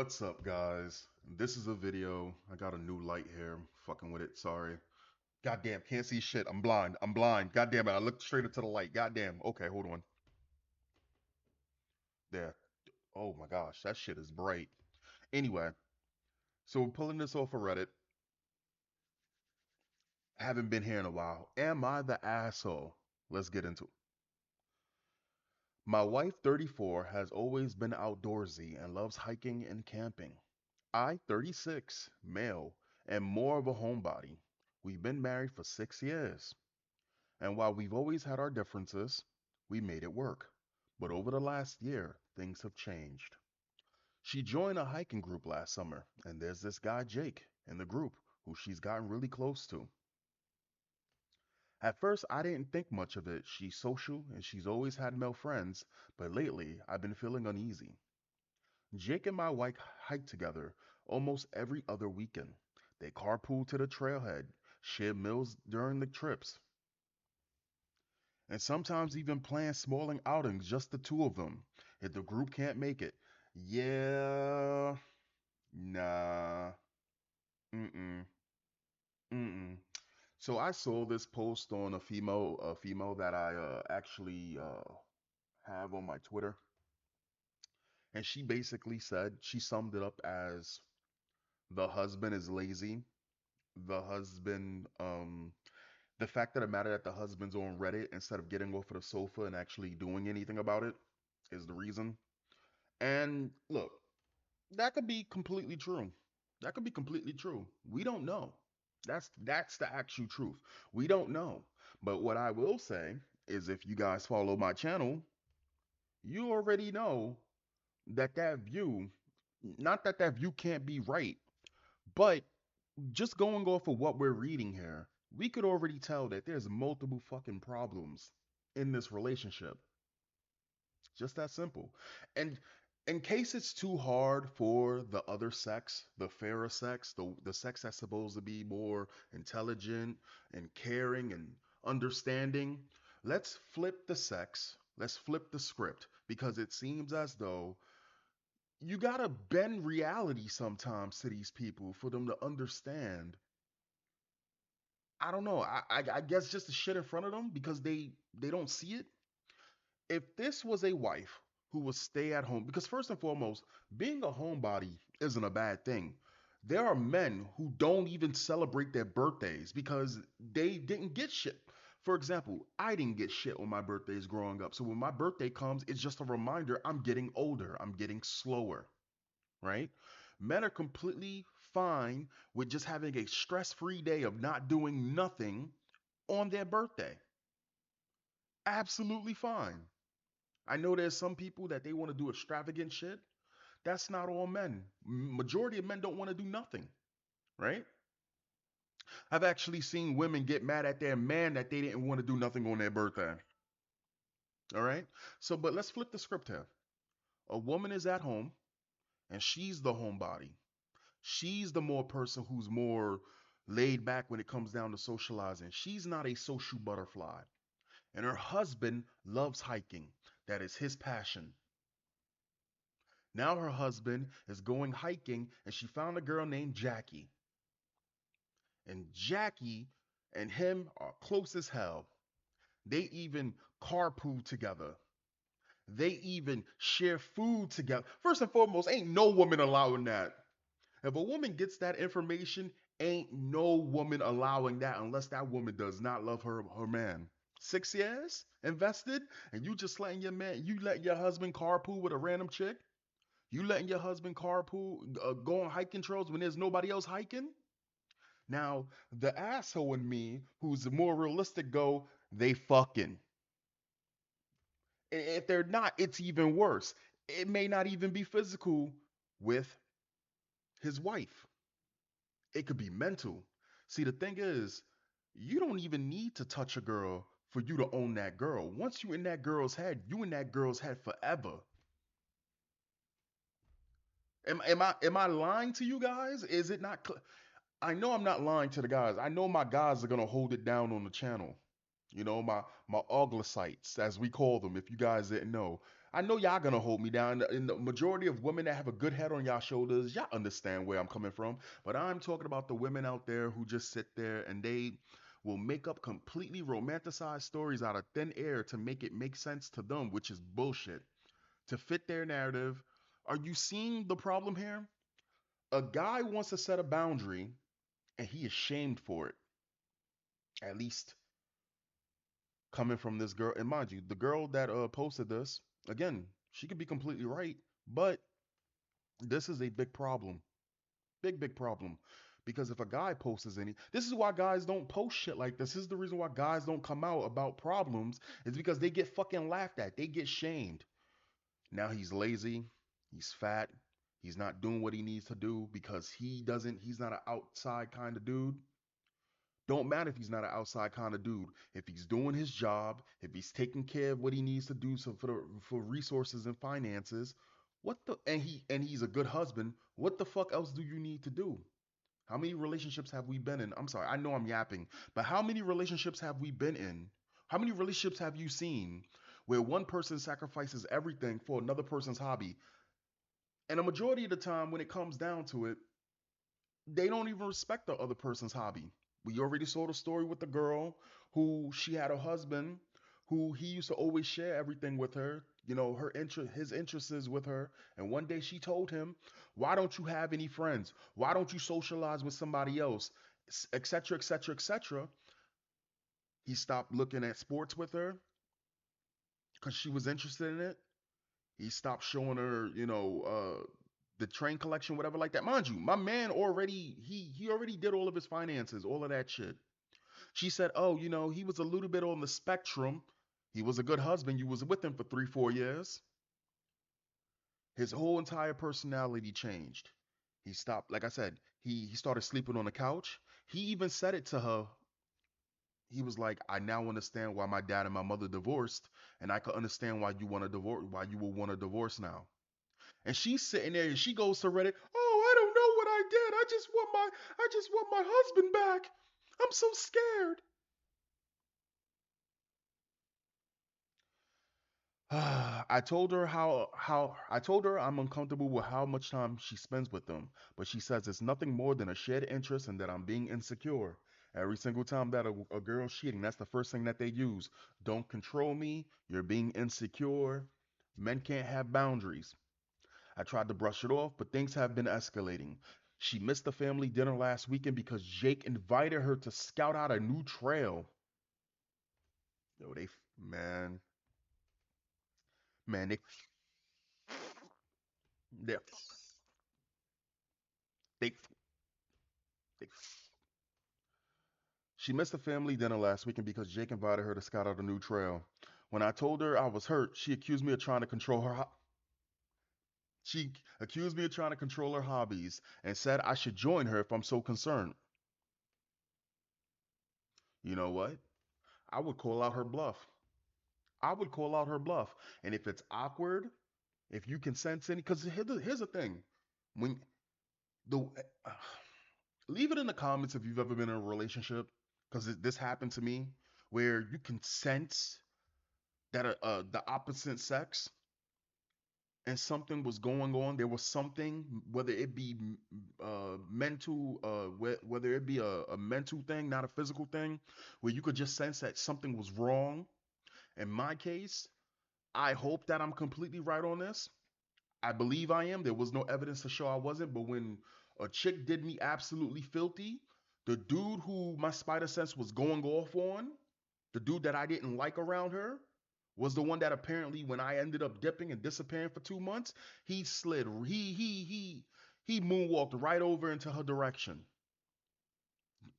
What's up, guys? This is a video. I got a new light here. I'm fucking with it. Sorry. Goddamn, can't see shit. I'm blind. I'm blind. Goddamn it. I looked straight into the light. Goddamn. Okay, hold on. There. Oh my gosh, that shit is bright. Anyway, so we're pulling this off of Reddit. Haven't been here in a while. Am I the asshole? Let's get into it. My wife, 34, has always been outdoorsy and loves hiking and camping. I, 36, male, am more of a homebody. We've been married for 6 years. And while we've always had our differences, we made it work. But over the last year, things have changed. She joined a hiking group last summer, and there's this guy, Jake, in the group who she's gotten really close to. At first, I didn't think much of it. She's social and she's always had male friends, but lately, I've been feeling uneasy. Jake and my wife hike together almost every other weekend. They carpool to the trailhead, share meals during the trips, and sometimes even plan small outings, just the two of them, if the group can't make it. Yeah, nah, mm-mm, mm-mm. So I saw this post on a female that I actually have on my Twitter, and she basically said she summed it up as the husband is lazy. The husband, the fact of the matter that the husband's on Reddit instead of getting off of the sofa and actually doing anything about it is the reason. And look, that could be completely true. That could be completely true. We don't know. That's the actual truth. We don't know. But what I will say is if you guys follow my channel, you already know that that view, not that that view can't be right, but just going off of what we're reading here, we could already tell that there's multiple fucking problems in this relationship. Just that simple. And in case it's too hard for the other sex, the fairer sex, the sex that's supposed to be more intelligent and caring and understanding, let's flip the sex. Let's flip the script because it seems as though you gotta bend reality sometimes to these people for them to understand. I don't know. I guess just the shit in front of them because they don't see it. If this was a wife who would stay at home, because first and foremost, being a homebody isn't a bad thing. There are men who don't even celebrate their birthdays because they didn't get shit. For example, I didn't get shit on my birthdays growing up. So when my birthday comes, it's just a reminder I'm getting older, I'm getting slower, right? Men are completely fine with just having a stress free day of not doing nothing on their birthday. Absolutely fine. I know there's some people that they want to do extravagant shit. That's not all men. Majority of men don't want to do nothing, right? I've actually seen women get mad at their man that they didn't want to do nothing on their birthday. All right? So, but let's flip the script here. A woman is at home and she's the homebody. She's the more person who's more laid back when it comes down to socializing. She's not a social butterfly. And her husband loves hiking. That is his passion. Now her husband is going hiking and she found a girl named Jackie. And Jackie and him are close as hell. They even carpool together. They even share food together. First and foremost, ain't no woman allowing that. If a woman gets that information, ain't no woman allowing that unless that woman does not love her man. 6 years invested, and you just letting your man, you let your husband carpool with a random chick. You letting your husband carpool, go on hiking trails when there's nobody else hiking. Now the asshole in me, who's more realistic, go they fucking. If they're not, it's even worse. It may not even be physical with his wife. It could be mental. See, the thing is, you don't even need to touch a girl for you to own that girl. Once you in that girl's head, you in that girl's head forever. Am I lying to you guys? Is it not? I know I'm not lying to the guys. I know my guys are gonna hold it down on the channel. You know, my Auglicites, as we call them, if you guys didn't know. I know y'all gonna hold me down. And the majority of women that have a good head on y'all shoulders, y'all understand where I'm coming from. But I'm talking about the women out there who just sit there and they will make up completely romanticized stories out of thin air to make it make sense to them, which is bullshit. To fit their narrative. Are you seeing the problem here? A guy wants to set a boundary and he is shamed for it. At least coming from this girl. And mind you, the girl that posted this, again, she could be completely right, but this is a big problem. Big problem. Because if a guy posts any, this is why guys don't post shit like this. This is the reason why guys don't come out about problems, is because they get fucking laughed at. They get shamed. Now he's lazy, he's fat, he's not doing what he needs to do because he's not an outside kind of dude. Don't matter if he's not an outside kind of dude. If he's doing his job, if he's taking care of what he needs to do so for resources and finances, what the and he's a good husband, what the fuck else do you need to do? How many relationships have we been in? I'm sorry, I know I'm yapping, but how many relationships have we been in? How many relationships have you seen where one person sacrifices everything for another person's hobby? And a majority of the time, when it comes down to it, they don't even respect the other person's hobby. We already saw the story with the girl who she had a husband who he used to always share everything with her, his interests with her. And one day she told him, "Why don't you have any friends? Why don't you socialize with somebody else?" Etc. Etc. Etc. He stopped looking at sports with her because she was interested in it. He stopped showing her, the train collection, whatever like that. Mind you, my man already he already did all of his finances, all of that shit. She said, "Oh, he was a little bit on the spectrum. He was a good husband. You was with him for 3, 4 years." His whole entire personality changed. He stopped, like I said, he started sleeping on the couch. He even said it to her. He was like, "I now understand why my dad and my mother divorced, and I could understand why you want to divorce, why you will want a divorce now." And she's sitting there and she goes to Reddit, "Oh, I don't know what I did. I just want my husband back. I'm so scared." I told her I'm uncomfortable with how much time she spends with them, but she says it's nothing more than a shared interest and that I'm being insecure. Every single time that a girl's cheating, that's the first thing that they use. "Don't control me. You're being insecure. Men can't have boundaries." I tried to brush it off, but things have been escalating. She missed the family dinner last weekend because Jake invited her to scout out a new trail. Yo, man, man, they, they, they. She missed the family dinner last weekend because Jake invited her to scout out a new trail. When I told her I was hurt, she accused me of trying to control her. She accused me of trying to control her hobbies and said I should join her if I'm so concerned. You know what? I would call out her bluff. I would call out her bluff. And if it's awkward, if you can sense any, because here's the thing, when the uh, leave it in the comments if you've ever been in a relationship, because this happened to me, where you can sense that the opposite sex and something was going on. There was something, whether it be mental, whether it be a mental thing, not a physical thing, where you could just sense that something was wrong. In my case, I hope that I'm completely right on this. I believe I am. There was no evidence to show I wasn't. But when a chick did me absolutely filthy, the dude who my spider sense was going off on, the dude that I didn't like around her, was the one that apparently, when I ended up dipping and disappearing for 2 months, he slid. He moonwalked right over into her direction.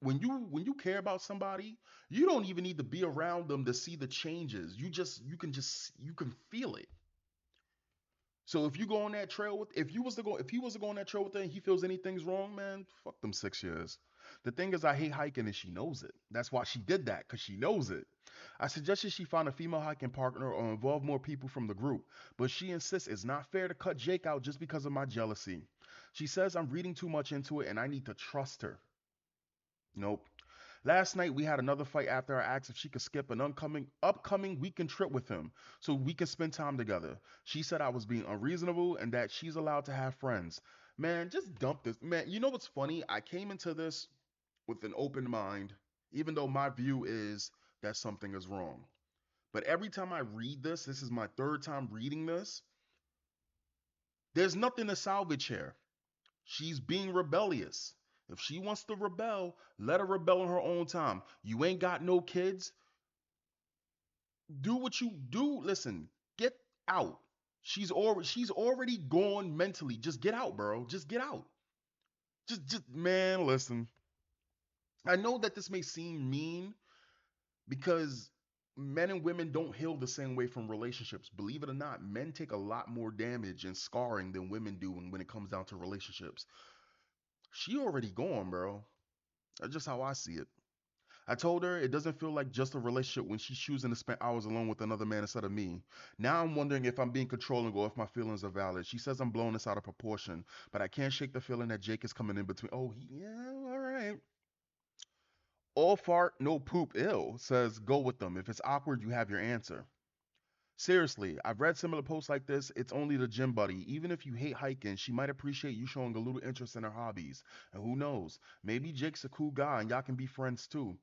When you care about somebody, you don't even need to be around them to see the changes. You can feel it. So if you go on that trail with, if he was to go on that trail with her and he feels anything's wrong, man, fuck them 6 years. The thing is, I hate hiking and she knows it. That's why she did that, because she knows it. I suggested she find a female hiking partner or involve more people from the group, but she insists it's not fair to cut Jake out just because of my jealousy. She says I'm reading too much into it and I need to trust her. Nope. Last night we had another fight after I asked if she could skip an upcoming weekend trip with him so we can spend time together. She said I was being unreasonable and that she's allowed to have friends. Man, just dump this. Man, you know what's funny? I came into this with an open mind, even though my view is that something is wrong. But every time I read this is my third time reading this, there's nothing to salvage here. She's being rebellious. If she wants to rebel, let her rebel in her own time. You ain't got no kids. Do what you do. Listen, get out. She's already gone mentally. Just get out, bro. Just get out. Just man, listen. I know that this may seem mean because men and women don't heal the same way from relationships. Believe it or not, men take a lot more damage and scarring than women do when it comes down to relationships. She already gone, bro. That's just how I see it. I told her it doesn't feel like just a relationship when she's choosing to spend hours alone with another man instead of me. Now I'm wondering if I'm being controlling or if my feelings are valid. She says I'm blowing this out of proportion, but I can't shake the feeling that Jake is coming in between. Oh, yeah, all right. All fart, no poop, ill, says go with them. If it's awkward, you have your answer. Seriously, I've read similar posts like this. It's only the gym buddy. Even if you hate hiking, she might appreciate you showing a little interest in her hobbies. And who knows? Maybe Jake's a cool guy and y'all can be friends too.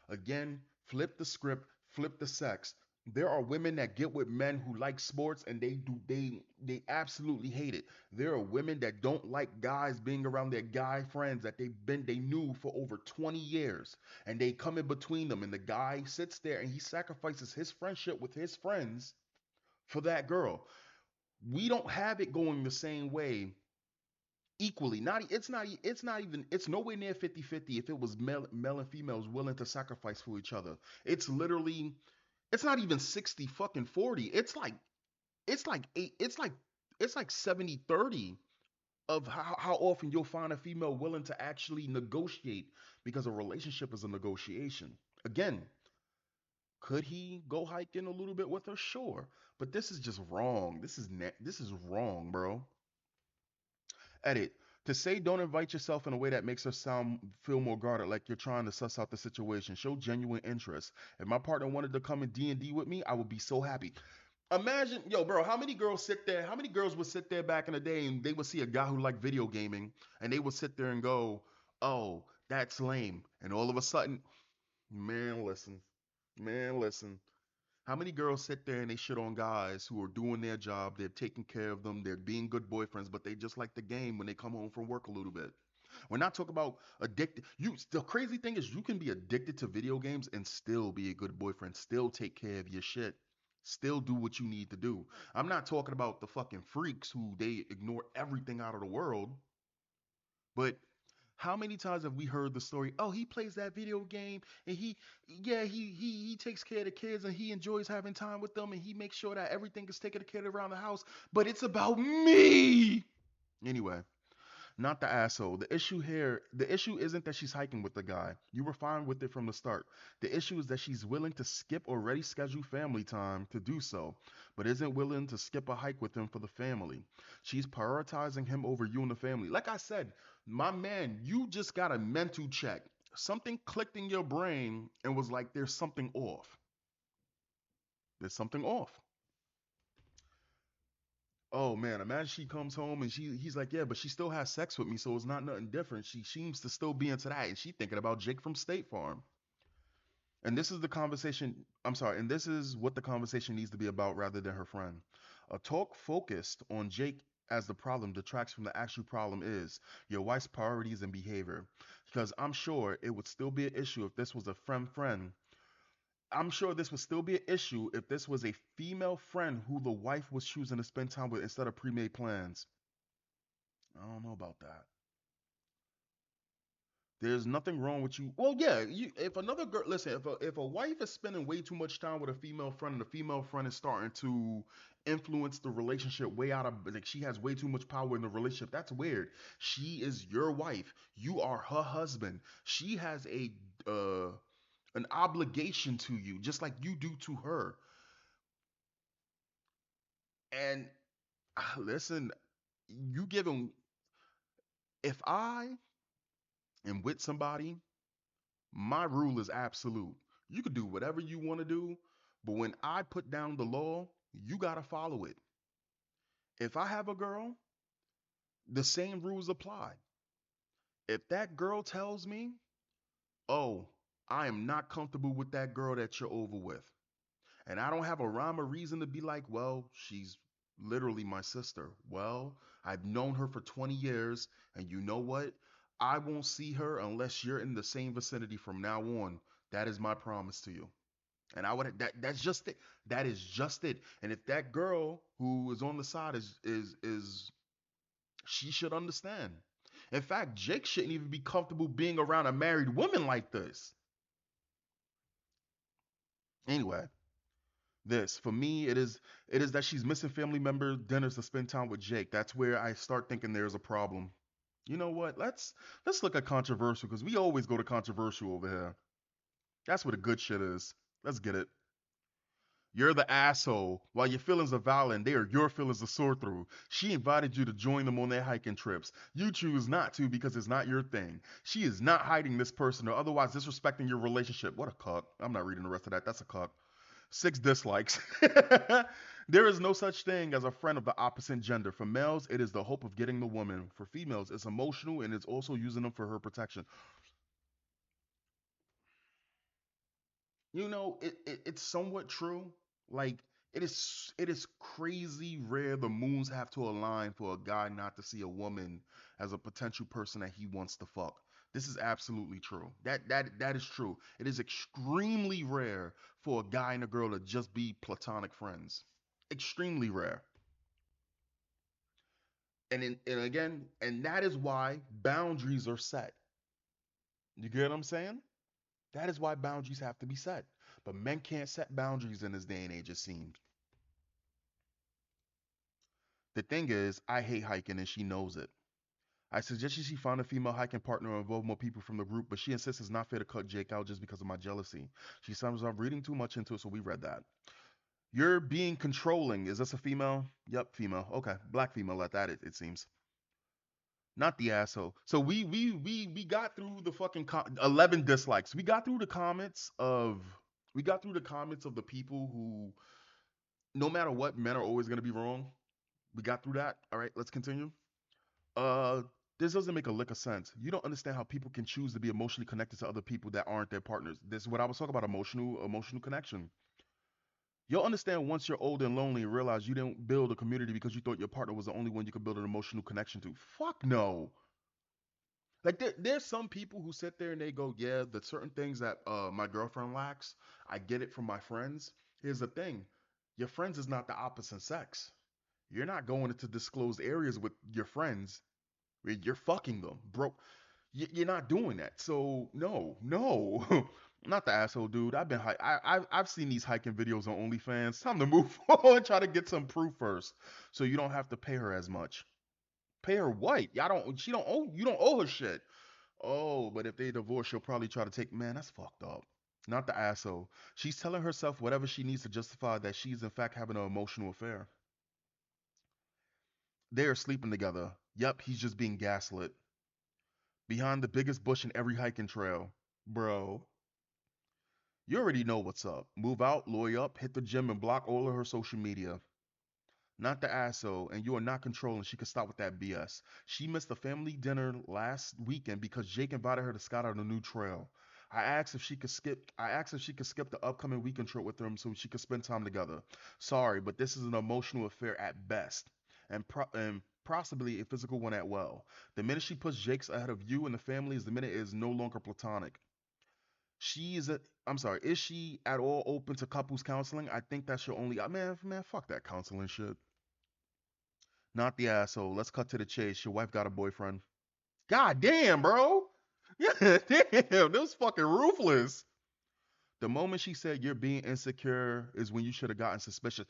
Again, flip the script, flip the sex. There are women that get with men who like sports and they absolutely hate it. There are women that don't like guys being around their guy friends that they knew for over 20 years and they come in between them and the guy sits there and he sacrifices his friendship with his friends for that girl. We don't have it going the same way equally. It's nowhere near 50-50 if it was male and females willing to sacrifice for each other. It's literally it's not even 60 fucking 40. It's like eight it's like 70-30 of how often you'll find a female willing to actually negotiate because a relationship is a negotiation. Again, could he go hiking a little bit with her? Sure, but this is just wrong. This is wrong, bro. Edit. To say don't invite yourself in a way that makes her sound feel more guarded, like you're trying to suss out the situation. Show genuine interest. If my partner wanted to come in D&D with me, I would be so happy. Imagine, yo, bro, how many girls sit there? How many girls would sit there back in the day and they would see a guy who liked video gaming and they would sit there and go, "Oh, that's lame," and all of a sudden, man, listen, man, listen. How many girls sit there and they shit on guys who are doing their job, they're taking care of them, they're being good boyfriends, but they just like the game when they come home from work a little bit. We're not talking about addicted. The crazy thing is you can be addicted to video games and still be a good boyfriend, still take care of your shit, still do what you need to do. I'm not talking about the fucking freaks who they ignore everything out of the world, but how many times have we heard the story? Oh, he plays that video game and yeah, he takes care of the kids and he enjoys having time with them and he makes sure that everything is taken care of around the house. But it's about me. Anyway, not the asshole. The issue isn't that she's hiking with the guy. You were fine with it from the start. The issue is that she's willing to skip already scheduled family time to do so, but isn't willing to skip a hike with him for the family. She's prioritizing him over you and the family. Like I said, my man, you just got a mental check. Something clicked in your brain and was like, there's something off. There's something off. Oh man, imagine she comes home and he's like, yeah, but she still has sex with me, so it's not nothing different. She seems to still be into that, and she thinking about Jake from State Farm. And this is the conversation. I'm sorry, and this is what the conversation needs to be about rather than her friend. A talk focused on Jake as the problem detracts from the actual problem is your wife's priorities and behavior. Because I'm sure it would still be an issue if this was a friend. I'm sure this would still be an issue if this was a female friend who the wife was choosing to spend time with instead of pre-made plans. I don't know about that. There's nothing wrong with you. Well, yeah, if another girl, listen, if a wife is spending way too much time with a female friend and the female friend is starting to influence the relationship way out of like she has way too much power in the relationship, that's weird. She is your wife. You are her husband. She has a an obligation to you just like you do to her. And listen, you give him if I am with somebody My rule is absolute. You could do whatever you want to do, but when I put down the law, you got to follow it. If I have a girl, the same rules apply. If that girl tells me, oh, I am not comfortable with that girl that you're over with, and I don't have a rhyme or reason to be like, well, she's literally my sister. Well, I've known her for 20 years, and you know what? I won't see her unless you're in the same vicinity from now on. That is my promise to you. And I would that's just it. That is just it. And if that girl who is on the side is she should understand. In fact, Jake shouldn't even be comfortable being around a married woman like this. Anyway, this for me it is that she's missing family member dinners to spend time with Jake. That's where I start thinking there's a problem. You know what? Let's look at controversial because we always go to controversial over here. That's where the good shit is. Let's get it. You're the asshole. While your feelings are valid, they are your feelings to sort through. She invited you to join them on their hiking trips. You choose not to because it's not your thing. She is not hiding this person or otherwise disrespecting your relationship. What a cuck. I'm not reading the rest of that. That's a cuck. 6 dislikes. There is no such thing as a friend of the opposite gender. For males, it is the hope of getting the woman. For females, it's emotional and it's also using them for her protection. It's somewhat true. Like it is crazy rare the moons have to align for a guy not to see a woman as a potential person that he wants to fuck. This is absolutely true. That is true. It is extremely rare for a guy and a girl to just be platonic friends. Extremely rare. And again, and that is why boundaries are set. You get what I'm saying? That is why boundaries have to be set. But men can't set boundaries in this day and age, it seems. The thing is, I hate hiking and she knows it. I suggested she find a female hiking partner or involve more people from the group, but she insists it's not fair to cut Jake out just because of my jealousy. She sums up reading too much into it, so we read that. You're being controlling. Is this a female? Yep, female. Okay, black female at that, it seems. Not the asshole. So we got through the fucking 11 dislikes. We got through the comments of the people who, no matter what, men are always gonna be wrong. We got through that. All right, let's continue. Uh, this doesn't make a lick of sense. You don't understand how people can choose to be emotionally connected to other people that aren't their partners. This is what I was talking about, emotional connection. You'll understand once you're old and lonely and realize you didn't build a community because you thought your partner was the only one you could build an emotional connection to. Fuck no. Like there's some people who sit there and they go, yeah, the certain things that my girlfriend lacks, I get it from my friends. Here's the thing, your friends is not the opposite sex. You're not going into disclosed areas with your friends. You're fucking them, bro. You're not doing that. So no, no, not the asshole dude. I've been I've seen these hiking videos on OnlyFans. Time to move on. Try to get some proof first, so you don't have to pay her as much. Pay her what? Y'all don't. She don't owe. You don't owe her shit. Oh, but if they divorce, she'll probably try to take. Man, that's fucked up. Not the asshole. She's telling herself whatever she needs to justify that she's in fact having an emotional affair. They are sleeping together. Yep, he's just being gaslit. Behind the biggest bush in every hiking trail. Bro, you already know what's up. Move out, lawyer up, hit the gym, and block all of her social media. Not the asshole, and you are not controlling. She could stop with that BS. She missed a family dinner last weekend because Jake invited her to scout out a new trail. I asked if she could skip the upcoming weekend trip with them so she could spend time together. Sorry, but this is an emotional affair at best, and possibly a physical one at well. The minute she puts Jake's ahead of you and the family is the minute it is no longer platonic. She is a, I'm sorry, is she at all open to couples counseling? I think that's your only, man, fuck that counseling shit. Not the asshole. Let's cut to the chase. Your wife got a boyfriend. God damn, bro. Yeah, damn. That was fucking ruthless. The moment she said you're being insecure is when you should have gotten suspicious.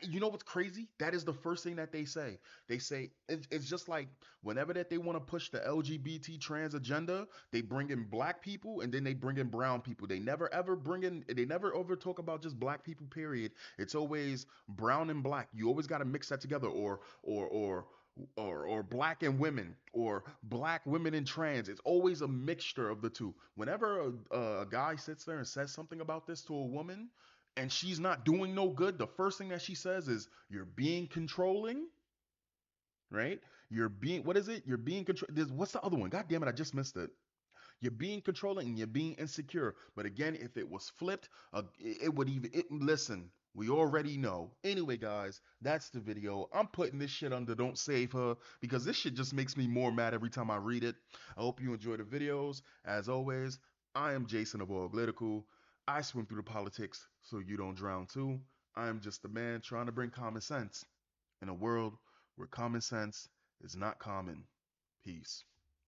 You know what's crazy? That is the first thing that they say. They say it's just like whenever that they want to push the LGBT trans agenda, they bring in black people and then they bring in brown people. They never ever talk about just black people, period. It's always brown and black. You always got to mix that together, or or black and women or black women in trans. It's always a mixture of the two. Whenever a guy sits there and says something about this to a woman and she's not doing no good, the first thing that she says is, "You're being controlling." Right? You're being, what is it? You're being control. What's the other one? God damn it, I just missed it. You're being controlling and you're being insecure. But again, if it was flipped, it would even. Listen, we already know. Anyway, guys, that's the video. I'm putting this shit under "Don't Save Her" because this shit just makes me more mad every time I read it. I hope you enjoy the videos. As always, I am Jason of Auglitical. I swim through the politics so you don't drown too. I am just a man trying to bring common sense in a world where common sense is not common. Peace.